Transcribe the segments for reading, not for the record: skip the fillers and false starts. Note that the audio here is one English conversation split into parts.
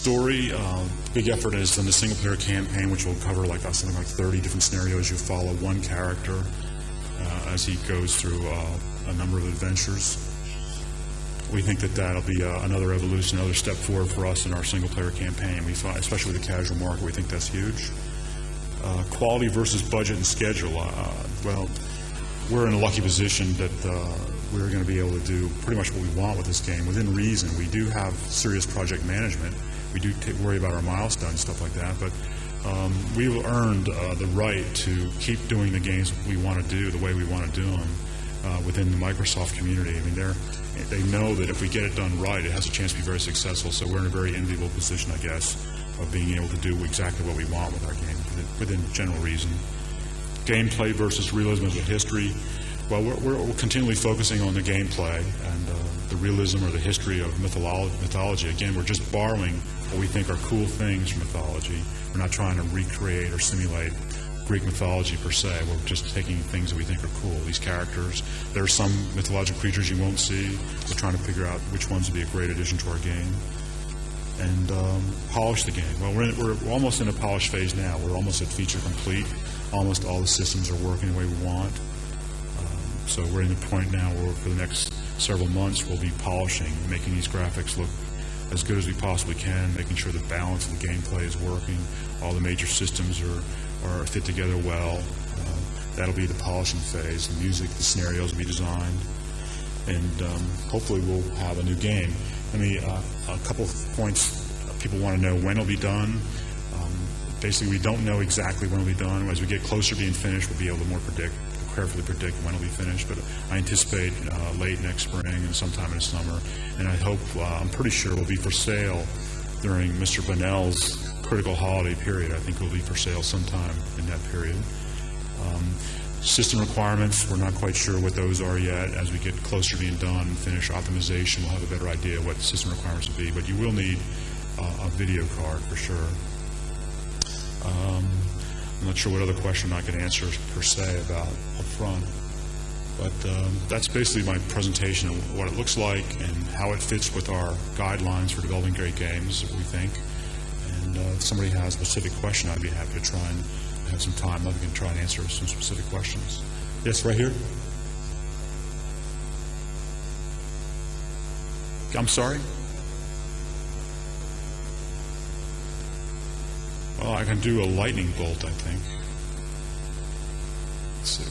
story, big effort is in the single-player campaign, which will cover like something like 30 different scenarios. You follow one character as he goes through a number of adventures. We think that that'll be another evolution, another step forward for us in our single-player campaign. We find, especially with the casual market, we think that's huge. Quality versus budget and schedule. Well, we're in a lucky position that we're going to be able to do pretty much what we want with this game within reason. We do have serious project management. We do worry about our milestones and stuff like that, but we've earned the right to keep doing the games we want to do the way we want to do them within the Microsoft community. I mean, they know that if we get it done right, it has a chance to be very successful, so we're in a very enviable position, I guess, of being able to do exactly what we want with our game within general reason. Gameplay versus realism as a history. Well, we're continually focusing on the gameplay and the realism or the history of mythology. Again, we're just borrowing what we think are cool things from mythology. We're not trying to recreate or simulate Greek mythology per se. We're just taking things that we think are cool. These characters, there are some mythological creatures you won't see. We're trying to figure out which ones would be a great addition to our game. And polish the game. Well, we're almost in a polish phase now. We're almost at feature complete. Almost all the systems are working the way we want. So we're in the point now where for the next several months we'll be polishing, making these graphics look as good as we possibly can, making sure the balance of the gameplay is working, all the major systems are fit together well. That'll be the polishing phase. The music, the scenarios will be designed, and hopefully we'll have a new game. A couple of points people want to know when it'll be done. Basically, we don't know exactly when it'll be done. As we get closer to being finished, we'll be able to more carefully predict when it'll be finished. But I anticipate late next spring and sometime in the summer. And I hope, I'm pretty sure it will be for sale during Mr. Bonnell's critical holiday period. I think it will be for sale sometime in that period. System requirements, we're not quite sure what those are yet. As we get closer to being done and finish optimization, we'll have a better idea what the system requirements will be. But you will need a video card for sure. I'm not sure what other question I can answer per se about up front. But that's basically my presentation of what it looks like and how it fits with our guidelines for developing great games, we think. And if somebody has a specific question, I'd be happy to try and have some time. I'm going to try and answer some specific questions. Yes, right here. I'm sorry? Well, I can do a lightning bolt, I think. Let's see.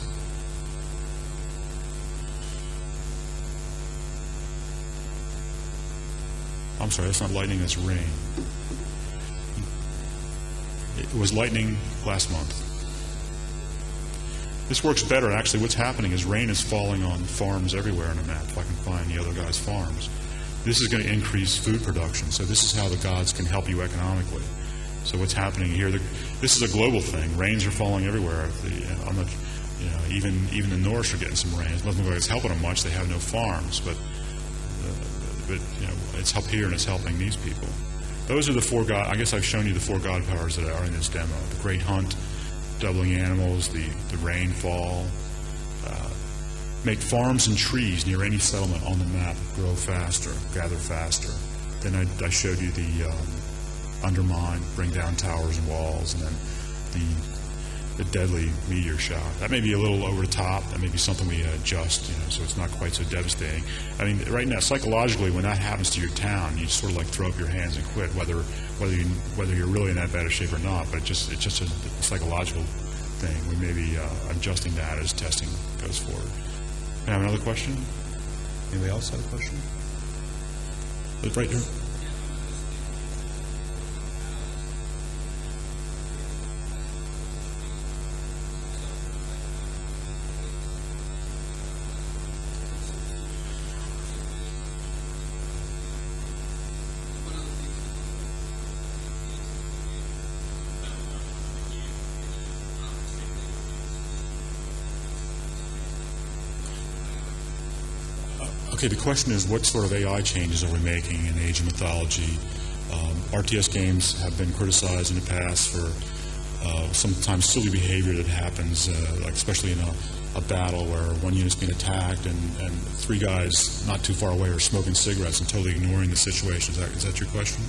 I'm sorry, that's not lightning, that's rain. It was lightning last month. This works better, actually. What's happening is rain is falling on farms everywhere on the map, if I can find the other guys' farms. This is going to increase food production, so this is how the gods can help you economically. So what's happening here, this is a global thing. Rains are falling everywhere. Even the Norse are getting some rain. It doesn't look like it's helping them much. They have no farms, but it's up here and it's helping these people. Those are the four god. I guess I've shown you the four god powers that are in this demo: the Great Hunt, doubling animals, the rainfall, make farms and trees near any settlement on the map grow faster, gather faster. Then I showed you the undermine, bring down towers and walls, and then the deadly meteor shock. That may be a little over the top. That may be something we adjust, so it's not quite so devastating. I mean, right now, psychologically, when that happens to your town, you sort of like throw up your hands and quit, whether you're really in that bad a shape or not. But it's just a psychological thing. We may be adjusting that as testing goes forward. Can I have another question? Anybody else have a question? Right here. Okay, the question is, what sort of AI changes are we making in Age of Mythology? RTS games have been criticized in the past for sometimes silly behavior that happens, like especially in a battle where one unit's being attacked and three guys not too far away are smoking cigarettes and totally ignoring the situation. Is that your question?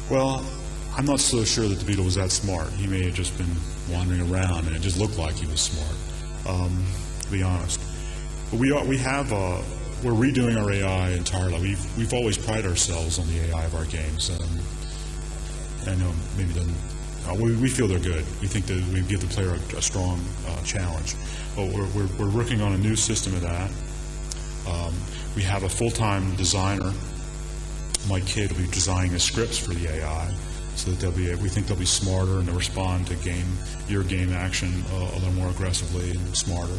Well, I'm not so sure that the beetle was that smart. He may have just been wandering around, and it just looked like he was smart, to be honest. But we're redoing our AI entirely. We've always prided ourselves on the AI of our games. I know maybe we feel they're good. We think that we give the player a strong challenge. But we're working on a new system of that. We have a full-time designer. Mike Kidd will be designing the scripts for the AI, so that we think they'll be smarter and they'll respond to your game action a little more aggressively and smarter.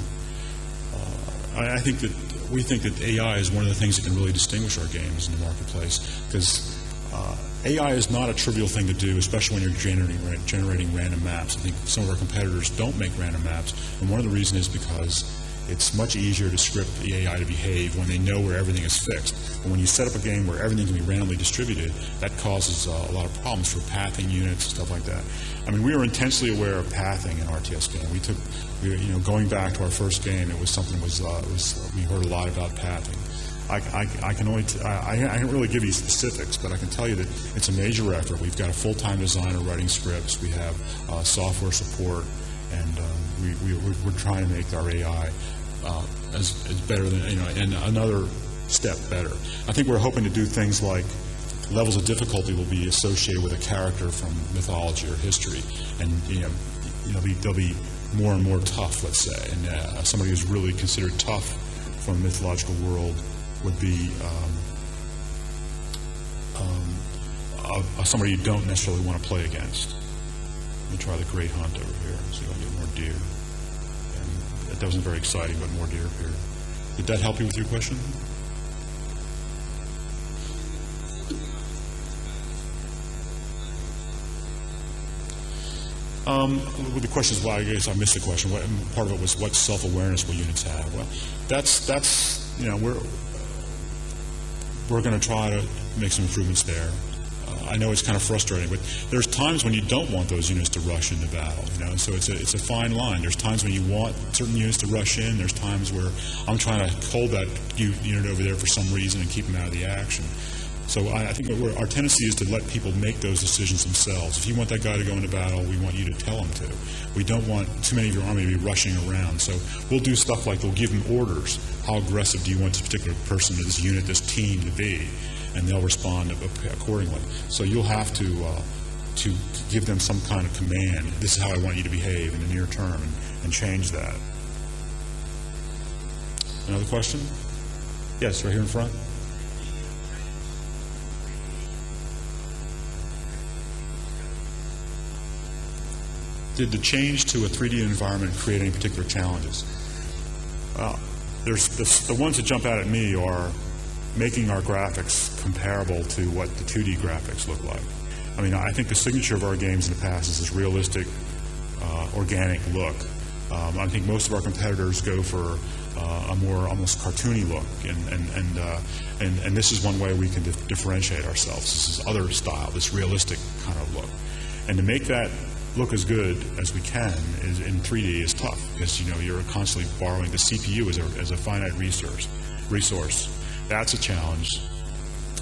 We think that AI is one of the things that can really distinguish our games in the marketplace, because AI is not a trivial thing to do, especially when you're generating random maps. I think some of our competitors don't make random maps, and one of the reasons is because it's much easier to script the AI to behave when they know where everything is fixed. But when you set up a game where everything can be randomly distributed, that causes a lot of problems for pathing units and stuff like that. I mean, we were intensely aware of pathing in RTS game. Going back to our first game, it was something we heard a lot about pathing. I can't really give you specifics, but I can tell you that it's a major effort. We've got a full-time designer writing scripts. We have software support, and we're trying to make our AI as better than, and another step better. I think we're hoping to do things like levels of difficulty will be associated with a character from mythology or history, and they'll be more and more tough, let's say. And somebody who's really considered tough from a mythological world would be somebody you don't necessarily want to play against. Let me try the Great Hunt over here, see if I can get more deer. And that wasn't very exciting, but more deer appeared. Did that help you with your question? The question is, I guess I missed the question. Part of it was what self-awareness will units have? Well, we're going to try to make some improvements there. I know it's kind of frustrating, but there's times when you don't want those units to rush into battle, so it's a fine line. There's times when you want certain units to rush in. There's times where I'm trying to hold that unit over there for some reason and keep them out of the action. So I think our tendency is to let people make those decisions themselves. If you want that guy to go into battle, we want you to tell him to. We don't want too many of your army to be rushing around. So we'll do stuff like we'll give them orders. How aggressive do you want this particular person, this unit, this team to be? And they'll respond accordingly. So you'll have to give them some kind of command. This is how I want you to behave in the near term, and change that. Another question? Yes, right here in front. Did the change to a 3D environment create any particular challenges? There's the ones that jump out at me are making our graphics comparable to what the 2D graphics look like. I mean, I think the signature of our games in the past is this realistic, organic look. I think most of our competitors go for a more almost cartoony look, and this is one way we can differentiate ourselves. This is other style, this realistic kind of look, and to make that look as good as we can in 3D is tough, because you're constantly borrowing. The CPU as a finite resource. That's a challenge,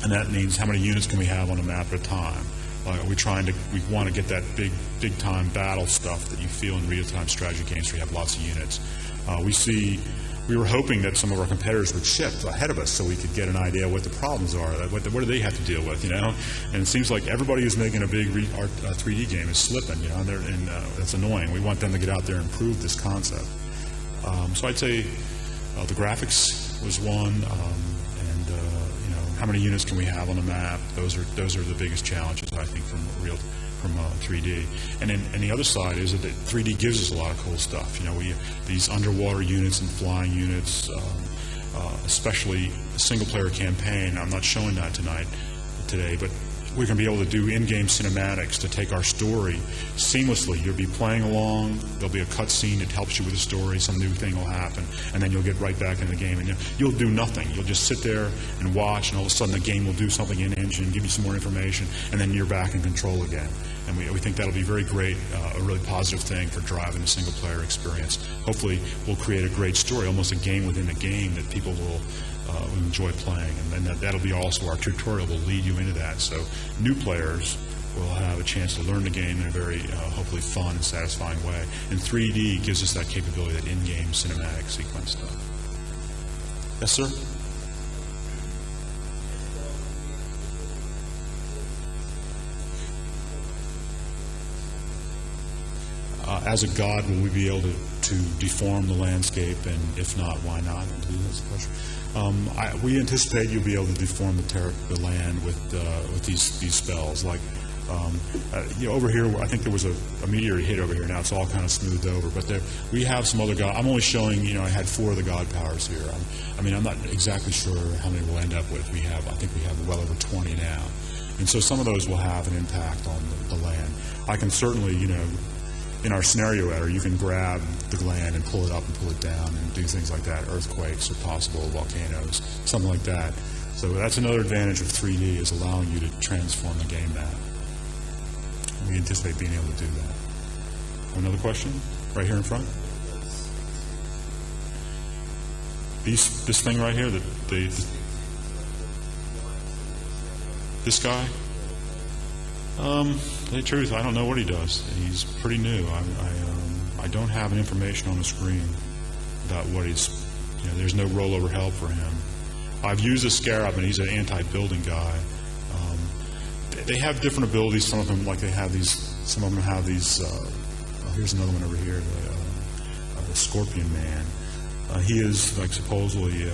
and that means how many units can we have on a map at a time. We want to get that big time battle stuff that you feel in real-time strategy games where you have lots of units. We were hoping that some of our competitors would ship ahead of us so we could get an idea what the problems are, what do they have to deal with, And it seems like everybody who's making a big 3D game is slipping, and that's annoying. We want them to get out there and prove this concept. So I'd say the graphics was one, how many units can we have on a map? Those are the biggest challenges, I think, from 3D. And the other side is that 3D gives us a lot of cool stuff. These underwater units and flying units, especially the single-player campaign. I'm not showing that today, but we're going to be able to do in-game cinematics to take our story seamlessly. You'll be playing along, there'll be a cutscene that helps you with the story, some new thing will happen, and then you'll get right back in the game, and you'll do nothing. You'll just sit there and watch, and all of a sudden the game will do something in engine, give you some more information, and then you're back in control again. And we think that'll be very great, a really positive thing for driving the single-player experience. Hopefully we'll create a great story, almost a game within a game that people will enjoy playing, and then that'll be also our tutorial will lead you into that. So new players we'll have a chance to learn the game in a very hopefully fun and satisfying way. And 3D gives us that capability, that in-game cinematic sequence stuff. Yes, sir? As a god, will we be able to deform the landscape, and if not, why not? That's the question. We anticipate you'll be able to deform the land with these spells. Like, over here, I think there was a meteor hit over here. Now it's all kind of smoothed over, but we have some other god. I'm only showing, I had 4 of the god powers here. I'm not exactly sure how many we'll end up with. I think we have well over 20 now, and so some of those will have an impact on the land. I can certainly, in our scenario editor, you can grab the land and pull it up and pull it down and do things like that. Earthquakes are possible, volcanoes, something like that. So that's another advantage of 3D, is allowing you to transform the game map. We anticipate being able to do that. Another question? Right here in front? This thing right here, this guy? To tell you the truth, I don't know what he does. He's pretty new. I don't have any information on the screen about what he's. There's no rollover help for him. I've used a Scarab, and he's an anti-building guy. They have different abilities. Some of them, like some of them have these. Here's another one over here. The Scorpion Man. He is supposedly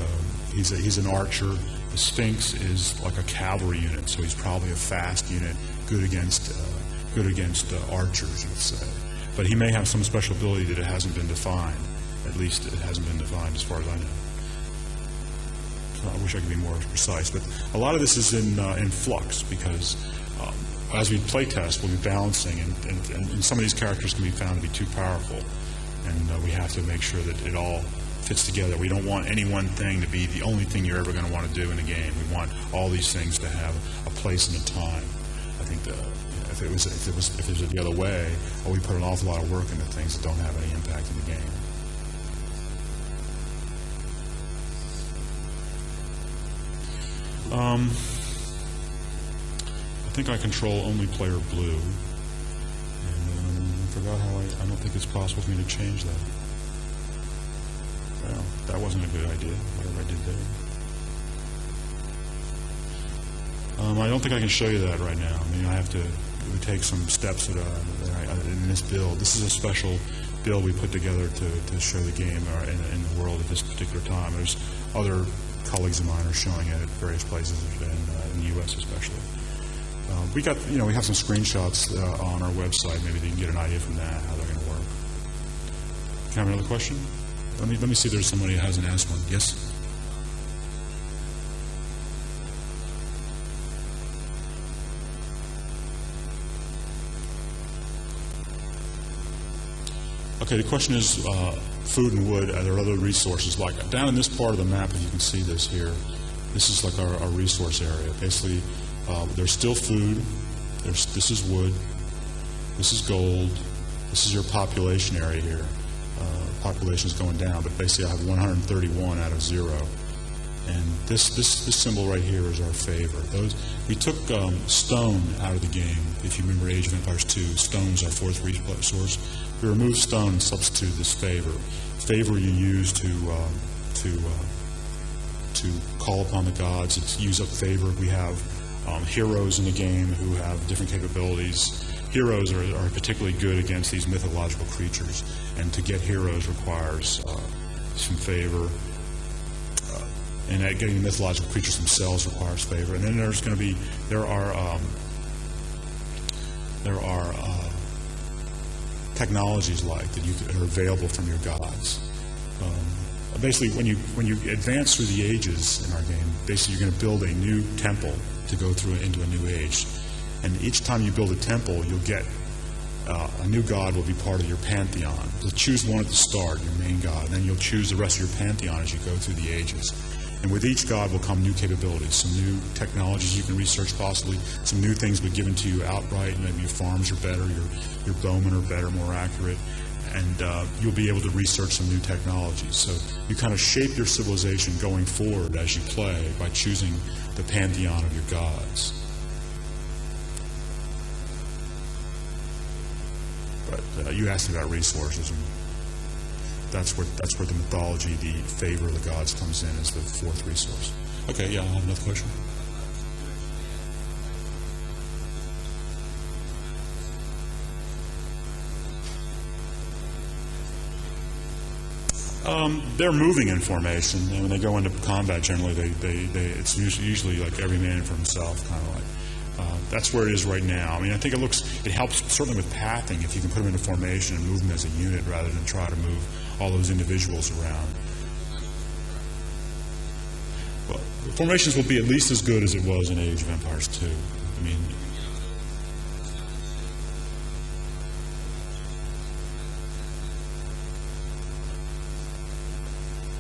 he's an archer. The Sphinx is like a cavalry unit, so he's probably a fast unit, good against archers, let's say. But he may have some special ability that it hasn't been defined. At least it hasn't been defined, as far as I know. So I wish I could be more precise, but a lot of this is in flux, because as we play test, we'll be balancing, and some of these characters can be found to be too powerful, and we have to make sure that it all fits together. We don't want any one thing to be the only thing you're ever going to want to do in the game. We want all these things to have a place and a time. I think if it was the other way, we put an awful lot of work into things that don't have any impact in the game. I think I control only player blue, and I forgot how I don't think it's possible for me to change that. Well, that wasn't a good idea, whatever I did there. I don't think I can show you that right now. I have to take some steps in this build. This is a special build we put together to show the game in the world at this particular time. There's other colleagues of mine are showing it at various places in the U.S. especially. We have some screenshots on our website. Maybe they can get an idea from that how they're going to work. Can I have another question? Let me see if there's somebody who hasn't asked one. Yes? Okay, the question is food and wood. Are there other resources? Like down in this part of the map, if you can see this here, this is like our resource area. Basically, there's still food. This is wood. This is gold. This is your population area here. Population is going down, but basically I have 131 out of 0. And this symbol right here is our favor. We took stone out of the game. If you remember Age of Empires 2, stone's our 4th resource. We removed stone and substituted this favor. Favor you use to call upon the gods. It's use up favor. We have heroes in the game who have different capabilities. Heroes are particularly good against these mythological creatures, and to get heroes requires some favor. And getting the mythological creatures themselves requires favor. And then there are technologies like that are available from your gods. Basically, when you advance through the ages in our game, basically you're going to build a new temple to go through into a new age. And each time you build a temple, you'll get a new god will be part of your pantheon. You'll choose one at the start, your main god, and then you'll choose the rest of your pantheon as you go through the ages. And with each god will come new capabilities, some new technologies you can research possibly, some new things will be given to you outright. Maybe your farms are better, your bowmen are better, more accurate, and you'll be able to research some new technologies. So you kind of shape your civilization going forward as you play by choosing the pantheon of your gods. you asked about resources, and that's where the mythology, the favor of the gods comes in as the fourth resource. Okay, yeah, I have another question. They're moving in formation, and when they go into combat, generally, it's usually like every man for himself, kind of like. That's where it is right now. I mean, I think it helps certainly with pathing if you can put them into formation and move them as a unit rather than try to move all those individuals around. Well, formations will be at least as good as it was in Age of Empires 2. I mean,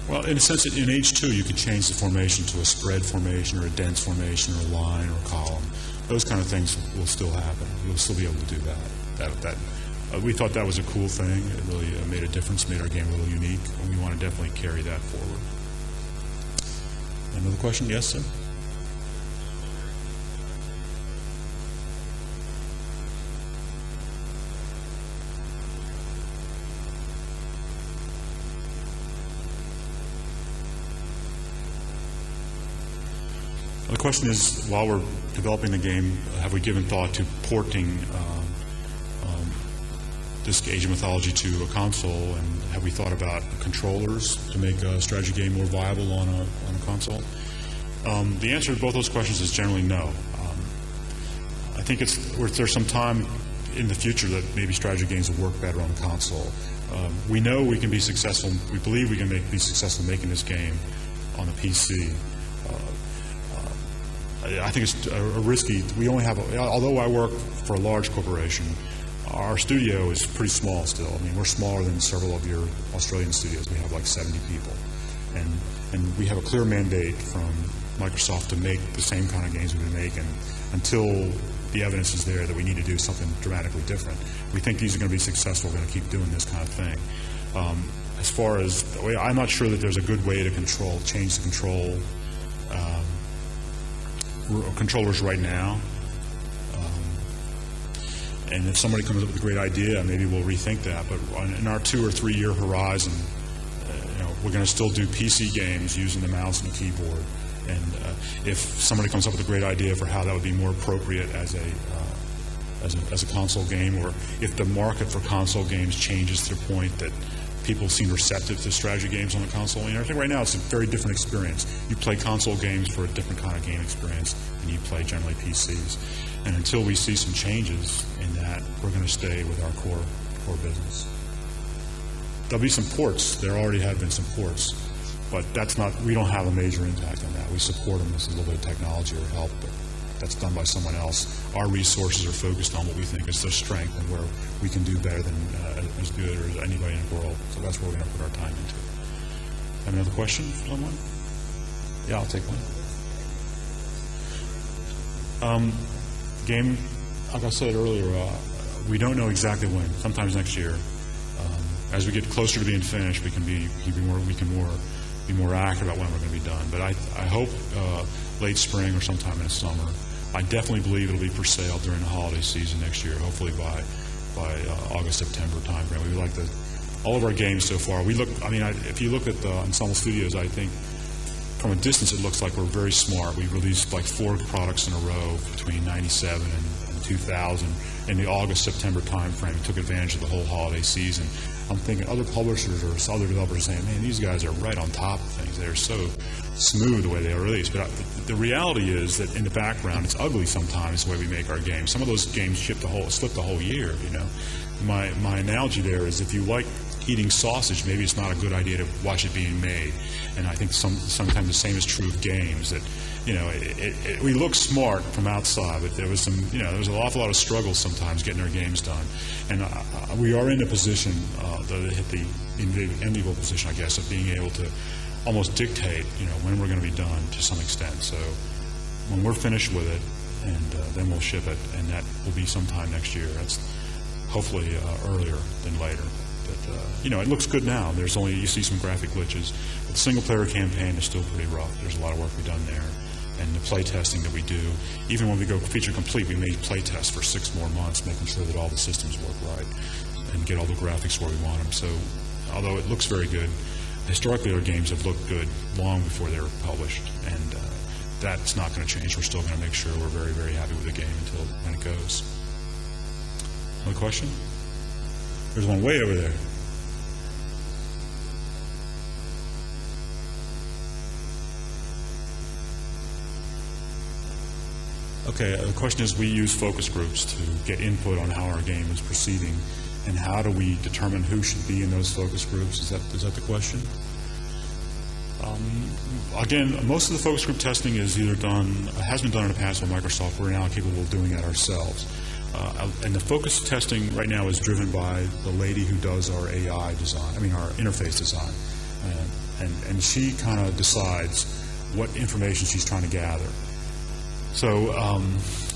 well, in a sense, in Age 2, you could change the formation to a spread formation or a dense formation or a line or a column. Those kind of things will still happen. You'll still be able to do that. We thought that was a cool thing. It really made a difference, made our game a little unique, and we want to definitely carry that forward. Another question? Yes, sir? The question is, while we're developing the game, have we given thought to porting this Age of Mythology to a console, and have we thought about controllers to make a strategy game more viable on a console? The answer to both those questions is generally no. I think there's some time in the future that maybe strategy games will work better on a console. We know we can be successful. We believe we can be successful making this game on the PC. I think it's a risky. We only have, although I work for a large corporation, our studio is pretty small still. I mean, we're smaller than several of your Australian studios. We have like 70 people, and we have a clear mandate from Microsoft to make the same kind of games we've been making until the evidence is there that we need to do something dramatically different. We think these are going to be successful. We're going to keep doing this kind of thing. As far as, I'm not sure that there's a good way to change the controllers right now. And if somebody comes up with a great idea, maybe we'll rethink that. But in our 2 or 3 year horizon, we're going to still do PC games using the mouse and the keyboard. And if somebody comes up with a great idea for how that would be more appropriate as a console game, or if the market for console games changes to the point that people seem receptive to strategy games on the console. I think right now it's a very different experience. You play console games for a different kind of game experience than you play generally PCs. And until we see some changes in that, we're going to stay with our core business. There'll be some ports. There already have been some ports, but we don't have a major impact on that. We support them with a little bit of technology or help, but that's done by someone else. Our resources are focused on what we think is their strength and where we can do better than as good as anybody in the world. So that's where we're going to put our time into. Have another question for someone? Yeah, I'll take one. Game, like I said earlier, we don't know exactly when. Sometimes next year. As we get closer to being finished, we can be more accurate about when we're going to be done. But I hope late spring or sometime in the summer. I definitely believe it'll be for sale during the holiday season next year. Hopefully by August, September timeframe. We like all of our games so far. If you look at the Ensemble Studios, I think from a distance it looks like we're very smart. We released like 4 products in a row between '97 and 2000 in the August-September timeframe. Took advantage of the whole holiday season. I'm thinking other publishers or other developers are saying, man, these guys are right on top of things. They're so smooth the way they are released. But the reality is that in the background, it's ugly sometimes the way we make our games. Some of those games slip the whole year, My analogy there is if you like eating sausage, maybe it's not a good idea to watch it being made. And I think sometimes the same is true of games, that we look smart from outside, but there was an awful lot of struggles sometimes getting our games done. And we are in a position to hit the enviable position, I guess, of being able to almost dictate, when we're going to be done to some extent. So when we're finished with it, and then we'll ship it, and that will be sometime next year. That's hopefully earlier than later. But it looks good now. You see some graphic glitches, but the single-player campaign is still pretty rough. There's a lot of work we've done there, and the play testing that we do. Even when we go feature complete, we may play test for 6 more months, making sure that all the systems work right. and get all the graphics where we want them. So, although it looks very good, historically our games have looked good long before they were published, and that's not going to change. We're still going to make sure we're very, very happy with the game until when it goes. Another question? There's one way over there. Okay, the question is, we use focus groups to get input on how our game is proceeding, and how do we determine who should be in those focus groups? Is that the question? Again, most of the focus group testing is either has been done in the past by Microsoft. We're now capable of doing it ourselves. And the focus testing right now is driven by the lady who does our AI design, our interface design. And she kind of decides what information she's trying to gather. So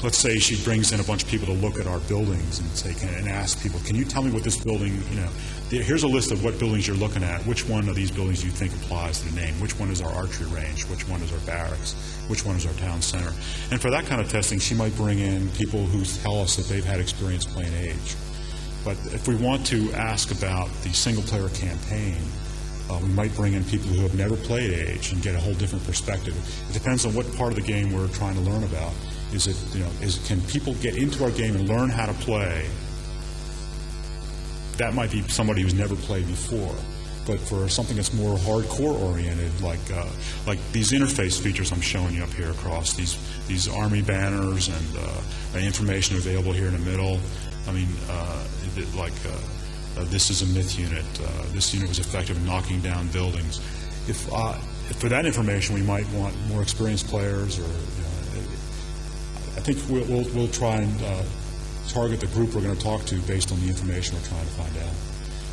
let's say she brings in a bunch of people to look at our buildings and ask people, can you tell me what this building, here's a list of what buildings you're looking at. Which one of these buildings do you think applies to the name? Which one is our archery range? Which one is our barracks? Which one is our town center? And for that kind of testing, she might bring in people who tell us that they've had experience playing Age. But if we want to ask about the single-player campaign, we might bring in people who have never played Age and get a whole different perspective. It depends on what part of the game we're trying to learn about. Can people get into our game and learn how to play? That might be somebody who's never played before. But for something that's more hardcore oriented, like these interface features I'm showing you up here across, these army banners and information available here in the middle. This is a myth unit. This unit was effective in knocking down buildings. If for that information we might want more experienced players, or I think we'll try and target the group we're going to talk to based on the information we're trying to find out.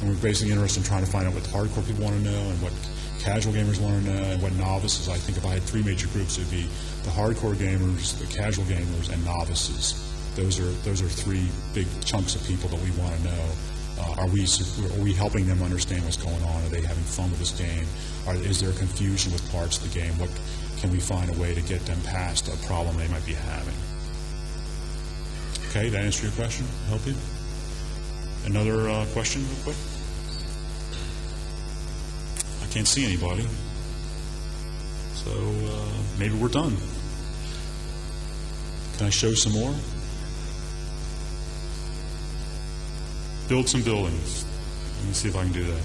And we're basically interested in trying to find out what hardcore people want to know, and what casual gamers want to know, and what novices. I think if I had three major groups, it would be the hardcore gamers, the casual gamers, and novices. Those are three big chunks of people that we want to know. Are we helping them understand what's going on? Are they having fun with this game? Is there confusion with parts of the game? What can we find a way to get them past a problem they might be having? Okay, that answer your question? Help you? Another question real quick? I can't see anybody. So maybe we're done. Can I show some more? Build some buildings. Let me see if I can do that.